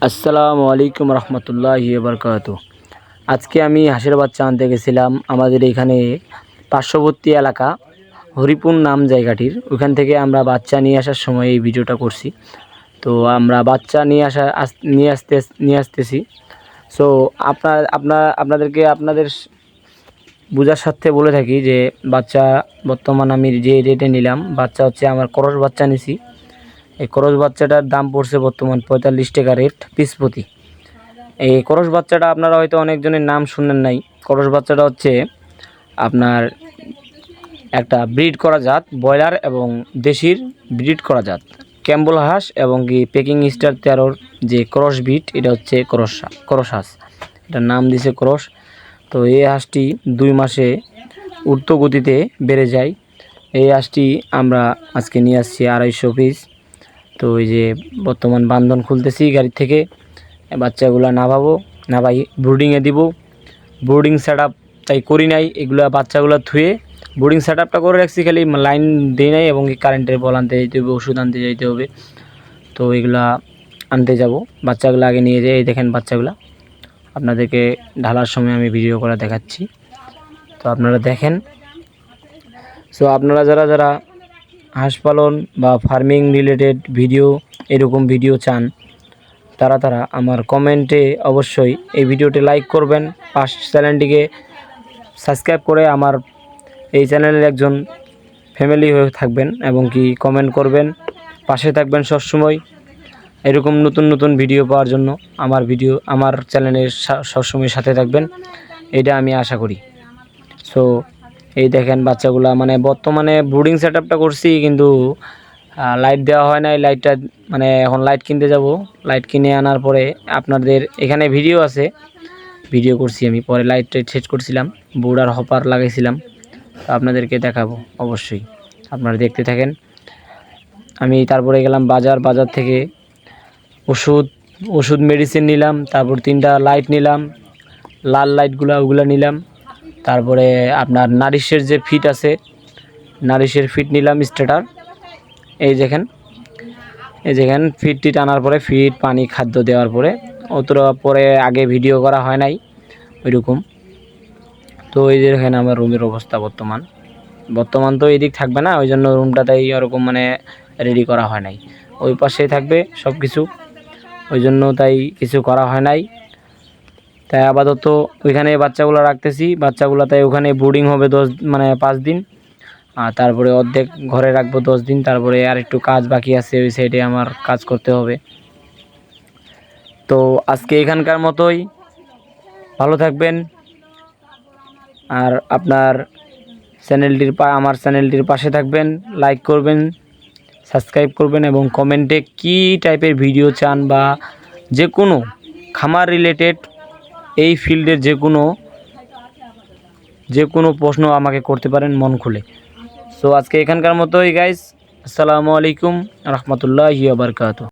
আসসালামু আলাইকুম রহমতুল্লাহি বারকাতুহু। আজকে আমি হাঁসের বাচ্চা আনতে গেছিলাম আমাদের এখানে পার্শ্ববর্তী এলাকা হরিপুর নাম জায়গাটির। ওখান থেকে আমরা বাচ্চা নিয়ে আসার সময় এই ভিডিওটা করছি। তো আমরা বাচ্চা নিয়ে আসতেছি। সো আপনাদেরকে আপনাদের বোঝার সাথে বলে থাকি যে বাচ্চা বর্তমান আমি যে রেটে নিলাম, বাচ্চা হচ্ছে আমার ক্রস বাচ্চা নিছি। এই ক্রস বাচ্চাটার দাম পড়ছে বর্তমান 45 টাকা রেট পিস প্রতি। এই ক্রস বাচ্চাটা আপনারা হয়তো অনেকজনের নাম শুনেন নাই। ক্রস বাচ্চাটা হচ্ছে আপনার একটা ব্রিড করা জাত, ব্রয়লার এবং দেশির ব্রিড করা জাত ক্যাম্বল হাঁস এবং কি পেকিং স্টার 13-র যে ক্রস ব্রিড, এটা হচ্ছে ক্রস হাঁস, এটার নাম দিছে ক্রস। তো এই হাঁসটি 2 মাসে ঊর্ধ্ব গতিতে বেড়ে যায়। এই হাঁসটি আমরা আজকে নিয়ে আসছি 250 পিস। তো এই যে বর্তমান বান্ধন খুলতেছি গাড়ি থেকে, বাচ্চাগুলো নাভাই ব্রুডিংয়ে দিব। ব্রুডিং সেট আপ তাই করি নাই, এগুলো বাচ্চাগুলো ধুয়ে ব্রুডিং সেট আপটা করে রাখছি, খালি লাইন দিই নাই এবং কারেন্টের বল আনতে যেতে হবে, ওষুধ আনতে যেতে হবে। তো এগুলা আনতে যাব, বাচ্চাগুলো আগে নিয়ে যাই। এই দেখেন বাচ্চাগুলো, আপনাদেরকে ঢালার সময় আমি ভিডিও করে দেখাচ্ছি, তো আপনারা দেখেন। সো আপনারা যারা হাঁস পালন বা ফার্মিং রিলেটেড ভিডিও, এরকম ভিডিও চান, তারা আমার কমেন্টে অবশ্যই এই ভিডিওটি লাইক করবেন, চ্যানেলটিকে সাবস্ক্রাইব করে আমার এই চ্যানেলের একজন ফ্যামিলি হয়ে থাকবেন এবং কি কমেন্ট করবেন, পাশে থাকবেন সবসময়। এরকম নতুন ভিডিও পাওয়ার জন্য আমার চ্যানেলের সবসময় সাথে থাকবেন, এটা আমি আশা করি। সো এই দেখেন বাচ্চাগুলা, মানে বর্তমানে ব্রুডিং সেট আপটা করছি কিন্তু লাইট দেওয়া হয় নাই। লাইটটা মানে এখন লাইট কিনতে যাব, লাইট কিনে আনার পরে আপনাদের এখানে ভিডিও আছে, ভিডিও করছি আমি, পরে লাইটটা সেট করছিলাম, বোর্ড আর হপার লাগাইছিলাম, তো আপনাদেরকে দেখাবো অবশ্যই, আপনারা দেখতে থাকেন। আমি তারপরে গেলাম বাজার থেকে ওষুধ মেডিসিন নিলাম, তারপর 3টা লাইট নিলাম, লাল লাইটগুলো ওগুলো নিলাম। তারপরে আপনার নারিশের যে ফিট আছে, নারিশের ফিট নিলাম স্টার্টার। এই দেখেন ফিটটি টানার পরে ফিট পানি খাদ্য দেওয়ার পরে, অতটা পরে আগে ভিডিও করা হয় নাই ওইরকম। তো এই যে দেখেন আমার রুমের অবস্থা বর্তমান তো এদিক থাকবে না, ওই জন্য রুমটাতেই ওরকম মানে রেডি করা হয় নাই, ওই পাশেই থাকবে সব কিছু, ওই জন্য তাই কিছু করা হয় নাই। তাই আপাতত ওইখানে বাচ্চাগুলো রাখতেছি, বাচ্চাগুলো তাই ওখানে ব্রুডিং হবে 5 দিন, আর তারপরে অর্ধেক ঘরে রাখবো 10 দিন। তারপরে আর একটু কাজ বাকি আছে, ওই সাইডে আমার কাজ করতে হবে। তো আজকে এখানকার মতোই, ভালো থাকবেন। আর আপনার আমার চ্যানেলটির পাশে থাকবেন, লাইক করবেন, সাবস্ক্রাইব করবেন এবং কমেন্টে কি টাইপের ভিডিও চান বা যে কোনো খামার রিলেটেড এই ফিল্ডের যে কোনো প্রশ্ন আমাকে করতে পারেন মন খুলে। সো আজকে এখানকার মতোই গাইস, আসসালামু আলাইকুম রহমতুল্লাহি ওয়া বারাকাতুহু।